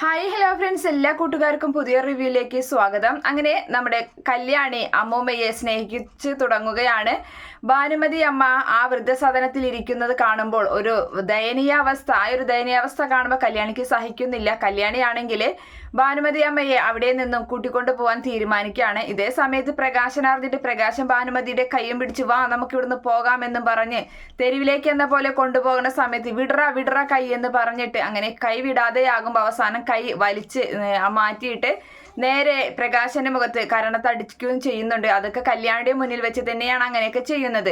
Hi hello friends, എല്ലാ കൂട്ടുകാർക്കും പുതിയ റിവ്യൂയിലേക്ക് സ്വാഗതം. അങ്ങനെ നമ്മുടെ കല്യാണി അമ്മൂമ്മയെ സ്നേഹിച്ച് തുടങ്ങുകയാണ്. ഭാനുമതി അമ്മ ആ വൃദ്ധസദനത്തിൽ ഇരിക്കുന്നത് കാണുമ്പോൾ ഒരു ദയനീയാവസ്ഥ, ആ ഒരു ദയനീയാവസ്ഥ കാണുമ്പോൾ കല്യാണിക്ക് സഹിക്കുന്നില്ല. കല്യാണിയാണെങ്കിൽ ഭാനുമതി അമ്മയെ അവിടെ നിന്നും കൂട്ടിക്കൊണ്ടു പോകാൻ തീരുമാനിക്കുകയാണ്. ഇതേ സമയത്ത് പ്രകാശനാർജിന്റെ പ്രകാശൻ ഭാനുമതിയുടെ കൈയും പിടിച്ച് വാ നമുക്ക് ഇവിടുന്ന് പോകാമെന്നും പറഞ്ഞ് തെരുവിലേക്ക് എന്ന പോലെ കൊണ്ടുപോകുന്ന സമയത്ത് വിടറ കൈ എന്ന് പറഞ്ഞിട്ട് അങ്ങനെ കൈ വിടാതെയാകുമ്പോൾ അവസാനം കൈ വലിച്ച് മാറ്റിയിട്ട് നേരെ പ്രകാശന്റെ മുഖത്ത് കരണത്തടിക്കുകയും ചെയ്യുന്നുണ്ട്. അതൊക്കെ കല്യാണിയുടെ മുന്നിൽ വെച്ച് തന്നെയാണ് അങ്ങനെയൊക്കെ ചെയ്യുന്നത്.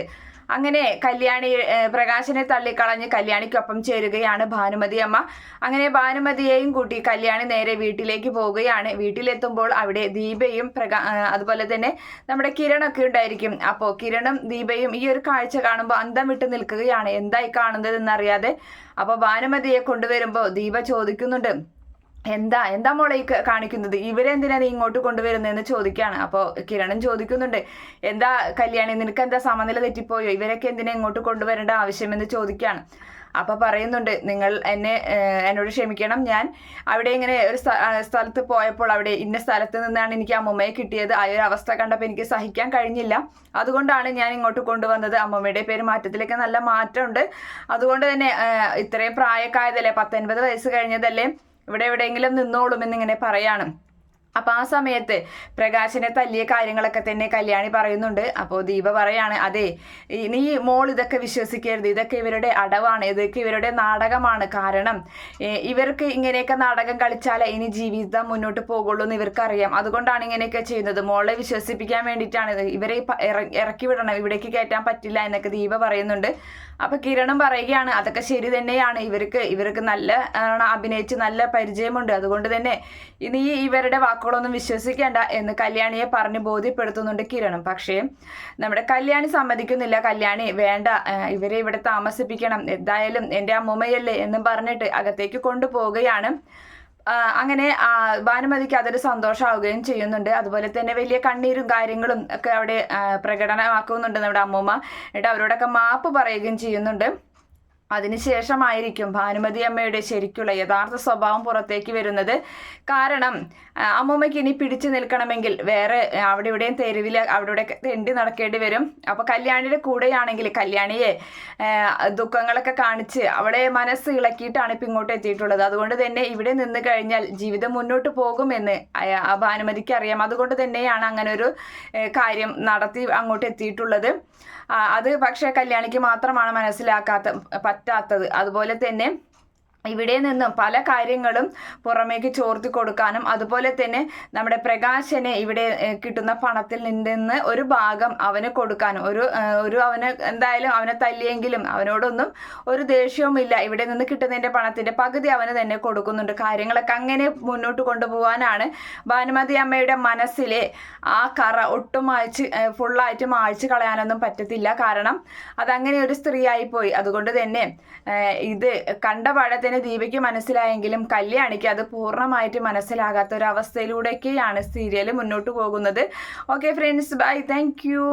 അങ്ങനെ കല്യാണി പ്രകാശനെ തള്ളിക്കളഞ്ഞ് കല്യാണിക്കൊപ്പം ചേരുകയാണ് ഭാനുമതി അമ്മ. അങ്ങനെ ഭാനുമതിയെയും കൂട്ടി കല്യാണി നേരെ വീട്ടിലേക്ക് പോവുകയാണ്. വീട്ടിലെത്തുമ്പോൾ അവിടെ ദീപയും അതുപോലെ തന്നെ നമ്മുടെ കിരണൊക്കെ ഉണ്ടായിരിക്കും. അപ്പോൾ കിരണും ദീപയും ഈ ഒരു കാഴ്ച കാണുമ്പോൾ അന്തം വിട്ട് നിൽക്കുകയാണ്, എന്തായി കാണുന്നത് എന്നറിയാതെ. അപ്പോൾ ഭാനുമതിയെ കൊണ്ടുവരുമ്പോൾ ദീപ ചോദിക്കുന്നുണ്ട്, എന്താ മോളെ ഈ കാണിക്കുന്നത്, ഇവരെന്തിനാ നീ ഇങ്ങോട്ട് കൊണ്ടുവരുന്നതെന്ന് ചോദിക്കുകയാണ്. അപ്പോൾ കിരണൻ ചോദിക്കുന്നുണ്ട്, എന്താ കല്യാണി, നിനക്ക് എന്താ സമനില തെറ്റിപ്പോയോ, ഇവരൊക്കെ എന്തിനാ ഇങ്ങോട്ട് കൊണ്ടുവരേണ്ട ആവശ്യമെന്ന് ചോദിക്കുകയാണ്. അപ്പോൾ പറയുന്നുണ്ട്, നിങ്ങൾ എന്നോട് ക്ഷമിക്കണം, ഞാൻ അവിടെ ഇങ്ങനെ ഒരു സ്ഥലത്ത് പോയപ്പോൾ അവിടെ ഇന്ന സ്ഥലത്ത് നിന്നാണ് എനിക്ക് അമ്മൂമ്മയെ കിട്ടിയത്. ആ ഒരു അവസ്ഥ കണ്ടപ്പോൾ എനിക്ക് സഹിക്കാൻ കഴിഞ്ഞില്ല, അതുകൊണ്ടാണ് ഞാൻ ഇങ്ങോട്ട് കൊണ്ടുവന്നത്. അമ്മൂമ്മയുടെ പെരുമാറ്റത്തിലേക്ക് നല്ല മാറ്റമുണ്ട്, അതുകൊണ്ട് തന്നെ ഇത്രയും പ്രായക്കായതല്ലേ, 19 വയസ്സ് കഴിഞ്ഞതല്ലേ, ഇവിടെ എവിടെയെങ്കിലും നിന്നോളുമെന്നിങ്ങനെ പറയാണ്. അപ്പോൾ ആ സമയത്ത് പ്രകാശനെ തല്ലിയ കാര്യങ്ങളൊക്കെ തന്നെ കല്യാണി പറയുന്നുണ്ട്. അപ്പോൾ ദീപ പറയാണ്, അതെ നീ മോൾ ഇതൊക്കെ വിശ്വസിക്കരുത്, ഇതൊക്കെ ഇവരുടെ അടവാണ്, ഇതൊക്കെ ഇവരുടെ നാടകമാണ്. കാരണം ഇവർക്ക് ഇങ്ങനെയൊക്കെ നാടകം കളിച്ചാലേ ഇനി ജീവിതം മുന്നോട്ട് പോകുള്ളൂ എന്ന് ഇവർക്കറിയാം, അതുകൊണ്ടാണ് ഇങ്ങനെയൊക്കെ ചെയ്യുന്നത്. മോളെ വിശ്വസിപ്പിക്കാൻ വേണ്ടിയിട്ടാണ് ഇവരെ ഇറക്കി വിടണം, ഇവിടേക്ക് കയറ്റാൻ പറ്റില്ല എന്നൊക്കെ ദീപ പറയുന്നുണ്ട്. അപ്പൊ കിരണും പറയുകയാണ്, അതൊക്കെ ശരി തന്നെയാണ്, ഇവർക്ക് നല്ല അഭിനയിച്ച് നല്ല പരിചയമുണ്ട്, അതുകൊണ്ട് തന്നെ ഇനി ഇവരുടെ വാക്കുകളൊന്നും വിശ്വസിക്കേണ്ട എന്ന് കല്യാണിയെ പറഞ്ഞ് ബോധ്യപ്പെടുത്തുന്നുണ്ട് കിരണും. പക്ഷേ നമ്മുടെ കല്യാണി സമ്മതിക്കുന്നില്ല. കല്യാണി വേണ്ട, ഇവരെ ഇവിടെ താമസിപ്പിക്കണം, എന്തായാലും എൻ്റെ അമ്മൂമ്മയല്ലേ എന്നും പറഞ്ഞിട്ട് അകത്തേക്ക് കൊണ്ടുപോവുകയാണ്. അങ്ങനെ ഭാനുമതിക്ക് അതൊരു സന്തോഷമാവുകയും ചെയ്യുന്നുണ്ട്. അതുപോലെ തന്നെ വലിയ കണ്ണീരും കാര്യങ്ങളും ഒക്കെ അവിടെ പ്രകടനമാക്കുന്നുണ്ട് നമ്മുടെ അമ്മൂമ്മ. എന്നിട്ട് അവരോടൊക്കെ മാപ്പ് പറയുകയും ചെയ്യുന്നുണ്ട്. അതിനുശേഷമായിരിക്കും ഭാനുമതി അമ്മയുടെ ശരിക്കുള്ള യഥാർത്ഥ സ്വഭാവം പുറത്തേക്ക് വരുന്നത്. കാരണം അമ്മൂമ്മയ്ക്ക് ഇനി പിടിച്ചു നിൽക്കണമെങ്കിൽ വേറെ അവിടെ ഇവിടെയും തെരുവിൽ അവിടെ തെണ്ടി നടക്കേണ്ടി വരും. അപ്പോൾ കല്യാണിയുടെ കൂടെയാണെങ്കിൽ കല്യാണിയെ ദുഃഖങ്ങളൊക്കെ കാണിച്ച് അവളെ മനസ്സ് ഇളക്കിയിട്ടാണ് ഇപ്പം ഇങ്ങോട്ട് എത്തിയിട്ടുള്ളത്. അതുകൊണ്ട് തന്നെ ഇവിടെ നിന്ന് കഴിഞ്ഞാൽ ജീവിതം മുന്നോട്ട് പോകുമെന്ന് ഭാനുമതിക്ക് അറിയാം. അതുകൊണ്ട് തന്നെയാണ് അങ്ങനെ ഒരു കാര്യം നടത്തി അങ്ങോട്ട് എത്തിയിട്ടുള്ളത്. അത് പക്ഷേ കല്യാണിക്ക് മാത്രമാണ് പറ്റാത്തത്. അതുപോലെ തന്നെ ഇവിടെ നിന്നും പല കാര്യങ്ങളും പുറമേക്ക് ചോർത്തി കൊടുക്കാനും അതുപോലെ തന്നെ നമ്മുടെ പ്രകാശനെ ഇവിടെ കിട്ടുന്ന പണത്തിൽ നിന്ന് ഒരു ഭാഗം അവന് കൊടുക്കാനും അവന് എന്തായാലും അവനെ തല്ലിയെങ്കിലും അവനോടൊന്നും ഒരു ദേഷ്യവുമില്ല, ഇവിടെ നിന്ന് കിട്ടുന്നതിൻ്റെ പണത്തിൻ്റെ പകുതി അവന് തന്നെ കൊടുക്കുന്നുണ്ട്. കാര്യങ്ങളൊക്കെ അങ്ങനെ മുന്നോട്ട് കൊണ്ടുപോകാനാണ് ഭാനുമതി അമ്മയുടെ മനസ്സിലെ ആ കറ ഒട്ടും ഫുള്ളായിട്ട് മായ്ച്ച് കളയാനൊന്നും പറ്റത്തില്ല. കാരണം അതങ്ങനെ ഒരു സ്ത്രീയായി പോയി. അതുകൊണ്ട് തന്നെ ഇത് കണ്ട പാടെ ദീപയ്ക്ക് മനസ്സിലായെങ്കിലും കല്യാണിക്ക് അത് പൂർണ്ണമായിട്ട് മനസ്സിലാകാത്ത ഒരു അവസ്ഥയിലൂടെയൊക്കെയാണ് സീരിയൽ മുന്നോട്ട് പോകുന്നത്. Okay friends, bye, thank U.